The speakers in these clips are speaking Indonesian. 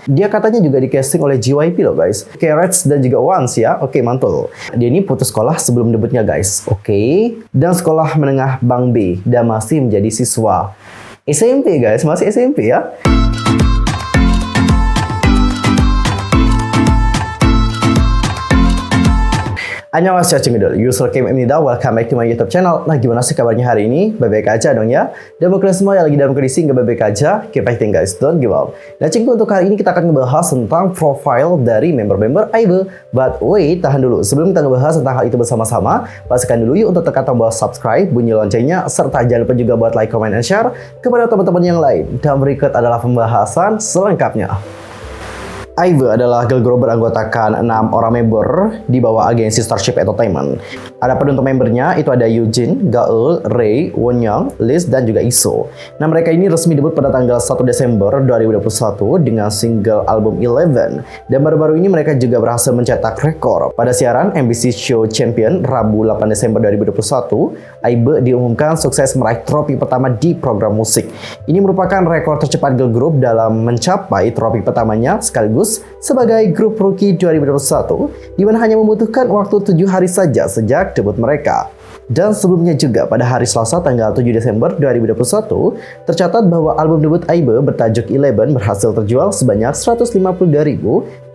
Dia katanya juga di casting oleh JYP loh guys. Carrots dan juga Once ya. Oke, mantul. Dia ini putus sekolah sebelum debutnya guys. Oke. Dan sekolah menengah Bang B dan masih menjadi siswa SMP guys, masih SMP ya. Annyeonghaseyo cengedol, user Kim Imnida, welcome back to my YouTube channel. Nah, gimana sih kabarnya hari ini? Baik-baik aja dong ya. Dan buat kalian semua yang lagi dalam kondisi nggak baik-baik aja, keep fighting guys, don't give up. Nah, cengku untuk hari ini kita akan ngebahas tentang profile dari member-member IVE. But wait, tahan dulu. Sebelum kita ngebahas tentang hal itu bersama-sama, pastikan dulu yuk untuk tekan tombol subscribe, bunyi loncengnya, serta jangan lupa juga buat like, comment, and share kepada teman-teman yang lain. Dan berikut adalah pembahasan selengkapnya. IVE adalah girl group beranggotakan 6 orang member di bawah agensi Starship Entertainment. Adapun untuk membernya itu ada Eugene, Gaeul, Ray, Wonyoung, Liz, dan juga ISO. Nah, mereka ini resmi debut pada tanggal 1 Desember 2021 dengan single album Eleven. Dan baru-baru ini mereka juga berhasil mencetak rekor. Pada siaran MBC Show Champion Rabu 8 Desember 2021, IVE diumumkan sukses meraih trofi pertama di program musik. Ini merupakan rekor tercepat girl group dalam mencapai trofi pertamanya sekaligus sebagai grup rookie 2021, di mana hanya membutuhkan waktu 7 hari saja sejak debut mereka. Dan sebelumnya juga pada hari Selasa tanggal 7 Desember 2021, tercatat bahwa album debut IVE bertajuk Eleven berhasil terjual sebanyak 152.229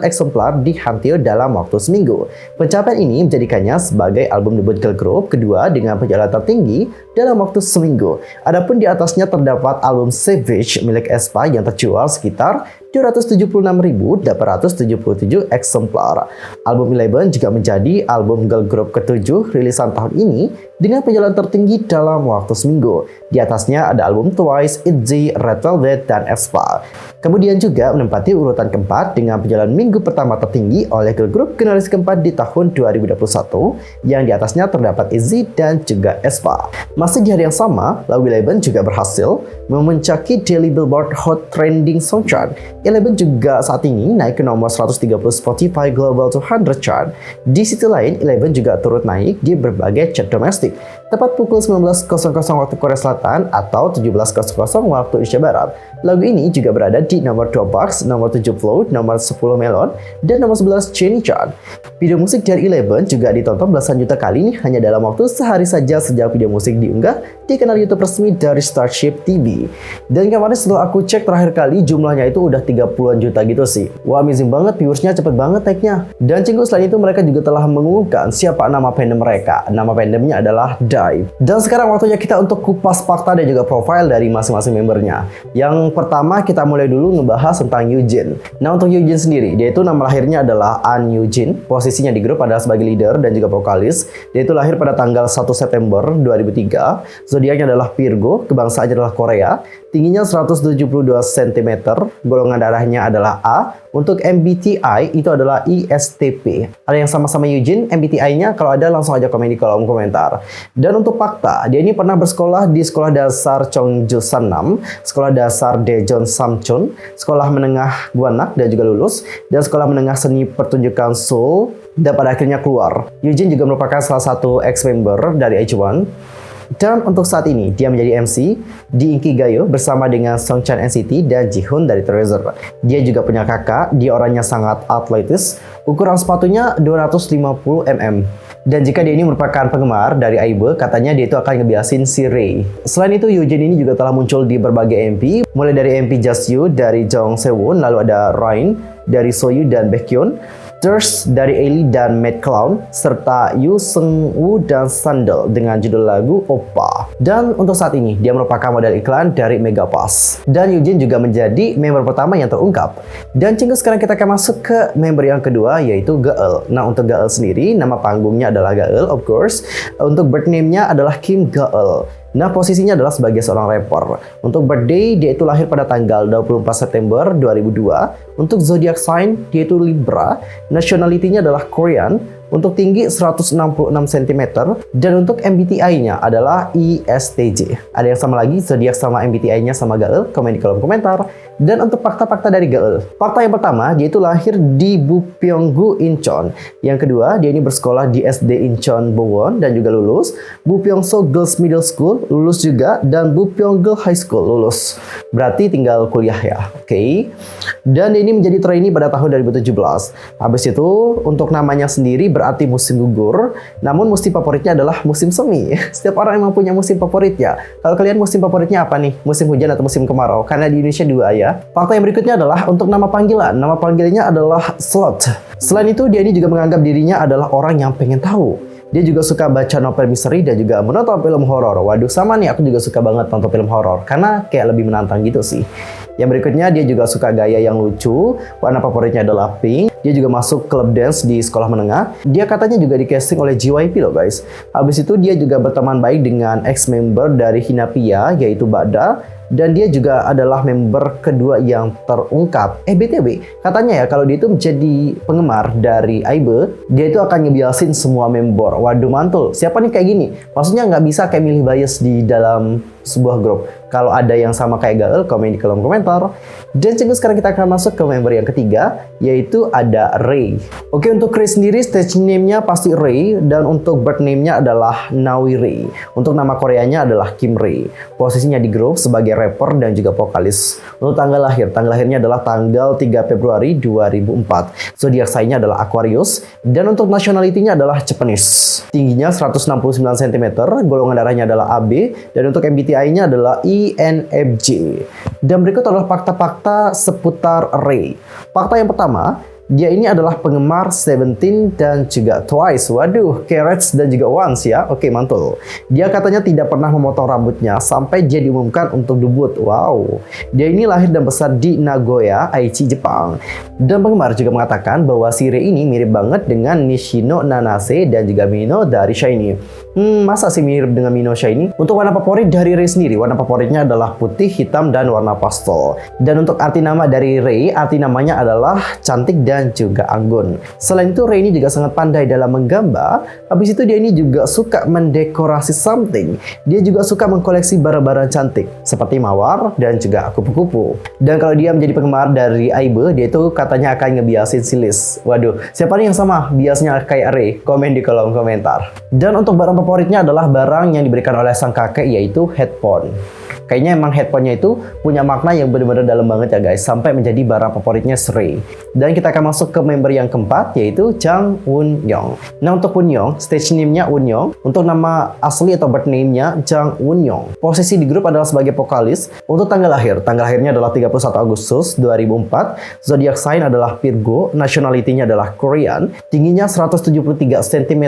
eksemplar di hampir dalam waktu seminggu. Pencapaian ini menjadikannya sebagai album debut girl group kedua dengan penjualan tertinggi dalam waktu seminggu. Adapun di atasnya terdapat album Savage milik aespa yang terjual sekitar 276.877 eksemplar. Album Eleven juga menjadi album girl group ke-7 rilisan tahun ini dengan penjualan tertinggi dalam waktu seminggu. Di atasnya ada album Twice, ITZY, Red Velvet, dan aespa. Kemudian juga menempati urutan keempat dengan penjualan minggu pertama tertinggi oleh girl group generasi keempat di tahun 2021 yang di atasnya terdapat ITZY dan juga aespa. Masih di hari yang sama, lagu Eleven juga berhasil memuncaki Daily Billboard Hot Trending Song Chart. Eleven juga saat ini naik ke nomor 130 Spotify Global 200 Chart. Di sisi lain, Eleven juga turut naik di berbagai chart domestik. Tepat pukul 19.00 waktu Korea Selatan atau 17.00 waktu Indonesia Barat. Lagu ini juga berada di nomor 2 Box, nomor 7 Float, nomor 10 Melon, dan nomor 11 Genie Chart. Video musik dari Eleven juga ditonton belasan juta kali nih hanya dalam waktu sehari saja sejak video musik diunggah di kanal YouTube resmi dari Starship TV. Dan kemarin setelah aku cek terakhir kali jumlahnya itu udah 30-an juta gitu sih. Wah, amazing banget, viewersnya cepet banget naiknya. Dan cinggu selain itu mereka juga telah mengumumkan siapa nama fandom mereka. Nama fandomnya adalah DIVE. Dan sekarang waktunya kita untuk kupas fakta dan juga profile dari masing-masing membernya. Yang pertama kita mulai dulu ngebahas tentang Eugene. Nah, untuk Eugene sendiri, dia itu nama lahirnya adalah An Eugene. Posisinya di grup adalah sebagai leader dan juga vokalis. Dia itu lahir pada tanggal 1 September 2003. Zodiaknya adalah Virgo, kebangsaannya adalah Korea. Tingginya 172 cm, golongan darahnya adalah A. Untuk MBTI itu adalah ISTP. Ada yang sama-sama Eugene, MBTI-nya? Kalau ada langsung aja komen di kolom komentar. Dan untuk fakta, dia ini pernah bersekolah di Sekolah Dasar Chongju Sannam, Sekolah Dasar Daejeon Samchon, Sekolah Menengah Gwanak dan juga lulus, dan Sekolah Menengah Seni Pertunjukan Seoul, dan pada akhirnya keluar. Eugene juga merupakan salah satu ex-member dari H1. Dan untuk saat ini, dia menjadi MC di Inkigayo bersama dengan Songchan NCT dan Jihoon dari Treasure. Dia juga punya kakak, dia orangnya sangat atletis, ukuran sepatunya 250 mm. Dan jika dia ini merupakan penggemar dari IVE, katanya dia itu akan ngebiasin si Ray. Selain itu, Eugene ini juga telah muncul di berbagai MP, mulai dari MP Just You dari Jong Sewon, lalu ada Ryan dari Soyu dan Baekhyun, Thirst dari Ailey dan Mad Clown, serta Yu Seung-woo dan Sandal dengan judul lagu Oppa. Dan untuk saat ini, dia merupakan model iklan dari Megapass. Dan Eugene juga menjadi member pertama yang terungkap. Dan cinggu sekarang kita akan masuk ke member yang kedua, yaitu Gaeul. Nah, untuk Gaeul sendiri, nama panggungnya adalah Gaeul, of course. Untuk birth name-nya adalah Kim Gaeul. Nah, posisinya adalah sebagai seorang rapper. Untuk birthday, dia itu lahir pada tanggal 24 September 2002. Untuk zodiac sign, dia itu Libra. Nationality-nya adalah Korean. Untuk tinggi 166 cm. Dan untuk MBTI-nya adalah ISTJ. Ada yang sama lagi, zodiak sama MBTI-nya sama Gaeul? Komen di kolom komentar. Dan untuk fakta-fakta dari Gaeul. Fakta yang pertama, dia itu lahir di Bupyeonggu, Incheon. Yang kedua, dia ini bersekolah di SD Incheon Bowon dan juga lulus. Bupyeongso Girls Middle School lulus juga, dan Bupyeonggul High School lulus. Berarti tinggal kuliah ya, oke. Dan dia ini menjadi trainee pada tahun 2017. Habis itu, untuk namanya sendiri berarti musim gugur, namun musim favoritnya adalah musim semi. Setiap orang emang punya musim favoritnya. Kalau kalian musim favoritnya apa nih? Musim hujan atau musim kemarau? Karena di Indonesia dua ya. Fakta yang berikutnya adalah untuk nama panggilan. Nama panggilannya adalah Slot. Selain itu, dia ini juga menganggap dirinya adalah orang yang pengen tahu. Dia juga suka baca novel misteri dan juga menonton film horor. Waduh, sama nih, aku juga suka banget nonton film horor karena kayak lebih menantang gitu sih. Yang berikutnya, dia juga suka gaya yang lucu. Warna favoritnya adalah pink. Dia juga masuk klub dance di sekolah menengah. Dia katanya juga di casting oleh JYP loh guys. Habis itu dia juga berteman baik dengan ex-member dari Hinapia, yaitu Bada. Dan dia juga adalah member kedua yang terungkap. BTW, katanya ya kalau dia itu menjadi penggemar dari Aibe, dia itu akan ngebiasin semua member. Waduh mantul, siapa nih kayak gini? Maksudnya nggak bisa kayak milih bias di dalam sebuah grup. Kalau ada yang sama kayak Gaeul, komen di kolom komentar. Dan sekarang kita akan masuk ke member yang ketiga, yaitu ada Ray. Oke, untuk Ray sendiri stage name-nya pasti Ray, dan untuk birth name-nya adalah Nawi Ray. Untuk nama Koreanya adalah Kim Ray. Posisinya di grup sebagai rapper dan juga vokalis. Untuk tanggal lahirnya adalah tanggal 3 Februari 2004. Zodiak sign-nya adalah Aquarius, dan untuk nationality-nya adalah Japanese. Tingginya 169 cm, golongan darahnya adalah AB, dan untuk MBTI-nya adalah INFJ. Dan berikut adalah fakta-fakta seputar Ray. Fakta yang pertama, dia ini adalah penggemar Seventeen dan juga Twice. Waduh, Carrots dan juga Once ya. Oke, mantul. Dia katanya tidak pernah memotong rambutnya sampai dia diumumkan untuk debut. Wow. Dia ini lahir dan besar di Nagoya, Aichi, Jepang. Dan penggemar juga mengatakan bahwa si Ray ini mirip banget dengan Nishino Nanase dan juga Mino dari SHINee. Masa sih mirip dengan Mino SHINee? Untuk warna favorit dari Ray sendiri, warna favoritnya adalah putih, hitam, dan warna pastel. Dan untuk arti nama dari Ray, arti namanya adalah cantik dan juga anggun. Selain itu, Ray ini juga sangat pandai dalam menggambar. Habis itu dia ini juga suka mendekorasi something. Dia juga suka mengkoleksi barang-barang cantik seperti mawar dan juga kupu-kupu. Dan kalau dia menjadi penggemar dari Aibe, dia itu katanya akan ngebiasin si Liz. Waduh, siapa nih yang sama biasnya kayak Ray? Komen di kolom komentar. Dan untuk barang favoritnya adalah barang yang diberikan oleh sang kakek, yaitu headphone. Kayaknya emang headphone-nya itu punya makna yang benar-benar dalam banget ya guys, sampai menjadi barang favoritnya Ray. Dan kita akan masuk ke member yang keempat, yaitu Jang Won-young. Nah, untuk Won-young, stage name-nya Won-young. Untuk nama asli atau birth name-nya Jang Won-young. Posisi di grup adalah sebagai vokalis. Untuk tanggal lahirnya adalah 31 Agustus 2004. Zodiak sign adalah Virgo, nationality-nya adalah Korean. Tingginya 173 cm,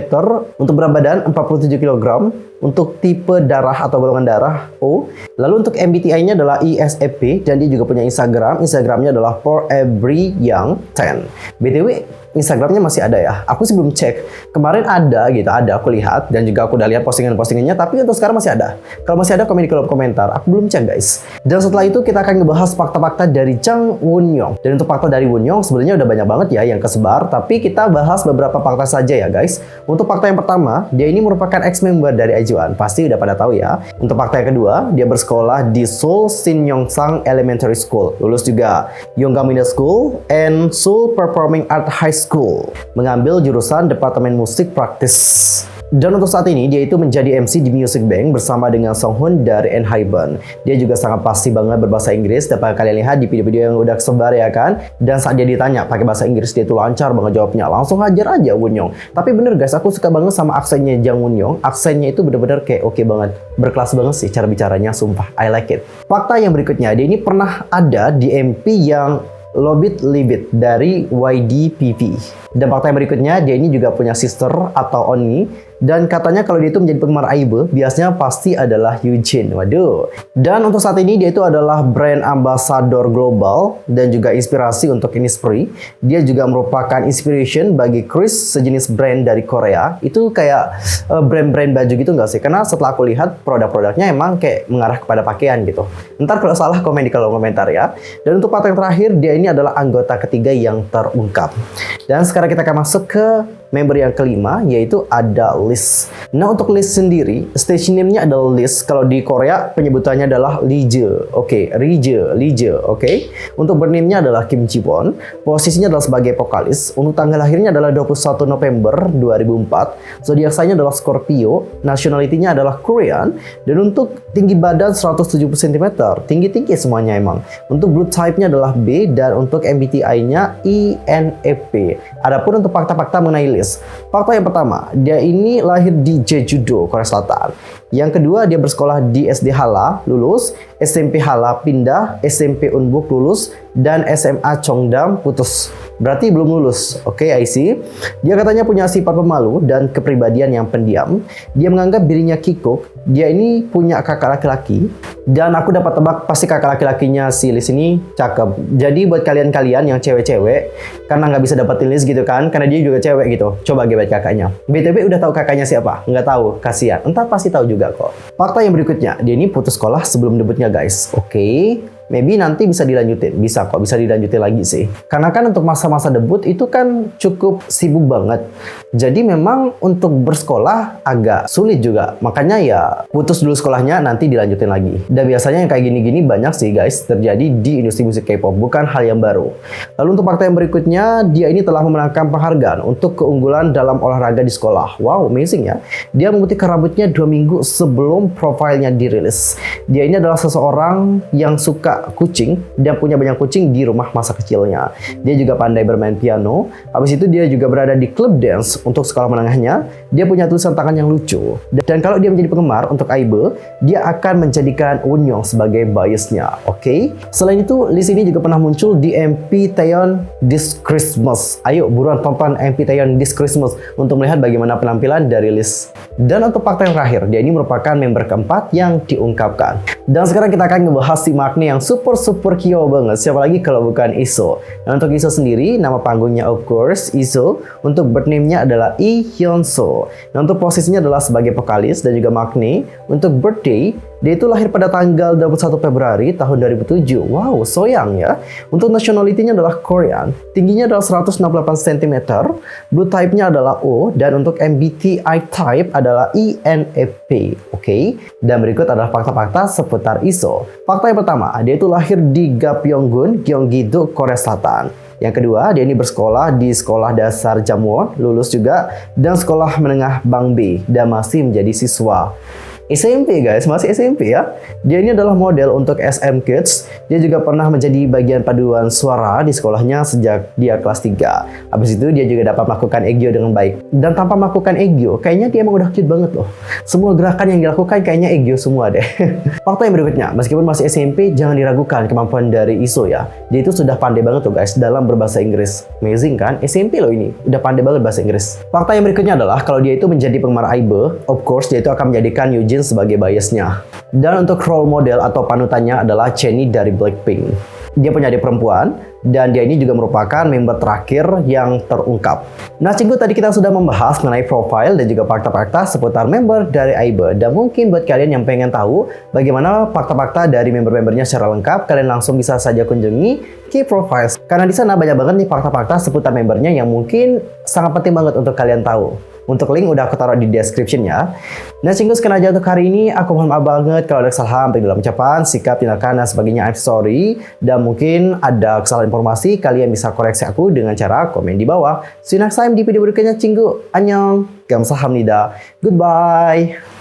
untuk berat badan 47 kg. Untuk tipe darah atau golongan darah O. Lalu untuk MBTI-nya adalah ISFP, dan dia juga punya Instagram. Instagramnya adalah For Every Young 10. BTW, Instagramnya masih ada ya? Aku sih belum cek. Kemarin ada gitu, aku lihat, dan juga aku udah lihat postingan-postingannya, tapi untuk sekarang masih ada. Kalau masih ada, komen di kolom komentar. Aku belum cek guys. Dan setelah itu kita akan ngebahas fakta-fakta dari Jang Won-young. Dan untuk fakta dari Won-young sebenarnya udah banyak banget ya yang kesebar, tapi kita bahas beberapa fakta saja ya guys. Untuk fakta yang pertama, dia ini merupakan ex-member dari IZ*ONE. Pasti udah pada tahu ya. Untuk fakta yang kedua, dia bersekolah di Seoul Shin Yong-sang Elementary School. Lulus juga Yonggang Middle School and Seoul Performing Art High School. Mengambil jurusan Departemen Musik Praktis. Dan untuk saat ini, dia itu menjadi MC di Music Bank bersama dengan Songhoon dari ENHYPEN. Dia juga sangat pasti banget berbahasa Inggris, dapat kalian lihat di video-video yang udah kesebar ya kan. Dan saat dia ditanya pakai bahasa Inggris, dia itu lancar banget jawabnya. Langsung hajar aja Won-young. Tapi bener guys, aku suka banget sama aksennya Jang Won-young. Aksennya itu bener-bener kayak oke banget. Berkelas banget sih cara bicaranya, sumpah. I like it. Fakta yang berikutnya, dia ini pernah ada di MP yang Lobit Libit dari YDPP. Dan fakta yang berikutnya, dia ini juga punya sister atau Oni. Dan katanya kalau dia itu menjadi penggemar Aibe, biasanya pasti adalah Eugene. Waduh. Dan untuk saat ini dia itu adalah brand ambassador global dan juga inspirasi untuk Innisfree. Dia juga merupakan inspiration bagi Chris, sejenis brand dari Korea. Itu kayak brand-brand baju gitu nggak sih? Karena setelah aku lihat produk-produknya emang kayak mengarah kepada pakaian gitu. Ntar kalau salah komen di kolom komentar ya. Dan untuk fakta yang terakhir, dia ini adalah anggota ketiga yang terungkap. Dan sekarang kita akan masuk ke member yang kelima yaitu ada Liz. Nah, untuk Liz sendiri, stage name-nya adalah Liz. Kalau di Korea penyebutannya adalah Lije. Oke, Lije. Oke. Untuk bername-nya adalah Kim Ji-won. Posisinya adalah sebagai vokalis. Untuk tanggal lahirnya adalah 21 November 2004. Zodiak sign-nya adalah Scorpio. Nationality-nya adalah Korean. Dan untuk tinggi badan 170 cm. Tinggi-tinggi semuanya emang. Untuk blood type-nya adalah B dan untuk MBTI-nya INFP. Adapun untuk fakta-fakta mengenai Liz. Fakta yang pertama, dia ini lahir di Jeju-do, Korea Selatan. Yang kedua, dia bersekolah di SD Hala, lulus, SMP Hala pindah, SMP Unbuk lulus, dan SMA Cheongdam putus. Berarti belum lulus. Oke, I see. Dia katanya punya sifat pemalu dan kepribadian yang pendiam. Dia menganggap dirinya kikuk. Dia ini punya kakak laki-laki. Dan aku dapat tebak pasti kakak laki-lakinya si Liz ini cakep. Jadi buat kalian-kalian yang cewek-cewek, karena nggak bisa dapetin Liz gitu kan, karena dia juga cewek gitu, coba gebet kakaknya. BTW udah tahu kakaknya siapa? Nggak tahu, kasihan. Entar pasti tahu juga kok. Fakta yang berikutnya, dia ini putus sekolah sebelum debutnya guys. Oke. Maybe nanti bisa dilanjutin. Bisa kok, bisa dilanjutin lagi sih. Karena kan untuk masa-masa debut itu kan cukup sibuk banget. Jadi memang untuk bersekolah agak sulit juga. Makanya ya putus dulu sekolahnya, nanti dilanjutin lagi. Dan biasanya yang kayak gini-gini banyak sih guys terjadi di industri musik K-pop. Bukan hal yang baru. Lalu untuk fakta yang berikutnya, dia ini telah memenangkan penghargaan untuk keunggulan dalam olahraga di sekolah. Wow, amazing ya. Dia memutihkan rambutnya 2 minggu sebelum profilnya dirilis. Dia ini adalah seseorang yang suka kucing dan punya banyak kucing di rumah masa kecilnya. Dia juga pandai bermain piano. Habis itu dia juga berada di klub dance untuk sekolah menengahnya. Dia punya tulisan tangan yang lucu. Dan kalau dia menjadi penggemar untuk Aibe, dia akan menjadikan Wonyoung sebagai biasnya. Oke. Selain itu, Liz ini juga pernah muncul di MP Taeyeon This Christmas. Ayo buruan tonton MP Taeyeon This Christmas untuk melihat bagaimana penampilan dari Liz. Dan untuk fakta yang terakhir, dia ini merupakan member keempat yang diungkapkan. Dan sekarang kita akan ngebahas si Maknae yang super kyo banget. Siapa lagi kalau bukan ISO. Dan untuk ISO sendiri, nama panggungnya of course ISO. Untuk birth name-nya adalah Lee Hyun-soo. Dan untuk posisinya adalah sebagai vokalis dan juga Maknae. Untuk birthday, dia itu lahir pada tanggal 21 Februari tahun 2007. Wow, so young ya. Untuk nationality-nya adalah Korean. Tingginya adalah 168 cm. Blood type-nya adalah O. Dan untuk MBTI type adalah INFP. Oke. Dan berikut adalah fakta-fakta seputar ISO. Fakta yang pertama, dia itu lahir di Gapyeonggun, Gyeonggi-do, Korea Selatan. Yang kedua, dia ini bersekolah di Sekolah Dasar Jamwon, lulus juga, dan Sekolah Menengah Bangbi, dan masih menjadi siswa SMP guys, masih SMP ya. Dia ini adalah model untuk SM Kids. Dia juga pernah menjadi bagian paduan suara di sekolahnya sejak dia kelas 3. Habis itu dia juga dapat melakukan egyo dengan baik. Dan tanpa melakukan egyo, kayaknya dia emang udah cute banget loh. Semua gerakan yang dilakukan kayaknya egyo semua deh. Fakta yang berikutnya, meskipun masih SMP, jangan diragukan kemampuan dari ISO ya. Dia itu sudah pandai banget tuh guys dalam berbahasa Inggris. Amazing kan? SMP loh ini, udah pandai banget bahasa Inggris. Fakta yang berikutnya adalah kalau dia itu menjadi penggemar Aibe, of course dia itu akan menjadikan Eugene sebagai biasnya. Dan untuk role model atau panutannya adalah Jennie dari Blackpink. Dia punya adik perempuan dan dia ini juga merupakan member terakhir yang terungkap. Nah, Cinggu, tadi kita sudah membahas mengenai profil dan juga fakta-fakta seputar member dari Aibe. Dan mungkin buat kalian yang pengen tahu bagaimana fakta-fakta dari member-membernya secara lengkap, kalian langsung bisa saja kunjungi Key Profiles. Karena di sana banyak banget nih fakta-fakta seputar membernya yang mungkin sangat penting banget untuk kalian tahu. Untuk link udah aku taruh di description ya. Nah, Cinggu, sekian aja untuk hari ini. Aku mohon maaf banget kalau ada kesalahan baik dalam ucapan, sikap, tindakan, dan sebagainya. I'm sorry. Dan mungkin ada kesalahan informasi, kalian bisa koreksi aku dengan cara komen di bawah. See you next time di video berikutnya, Cinggu. Annyeong. Kamsahamnida. Goodbye.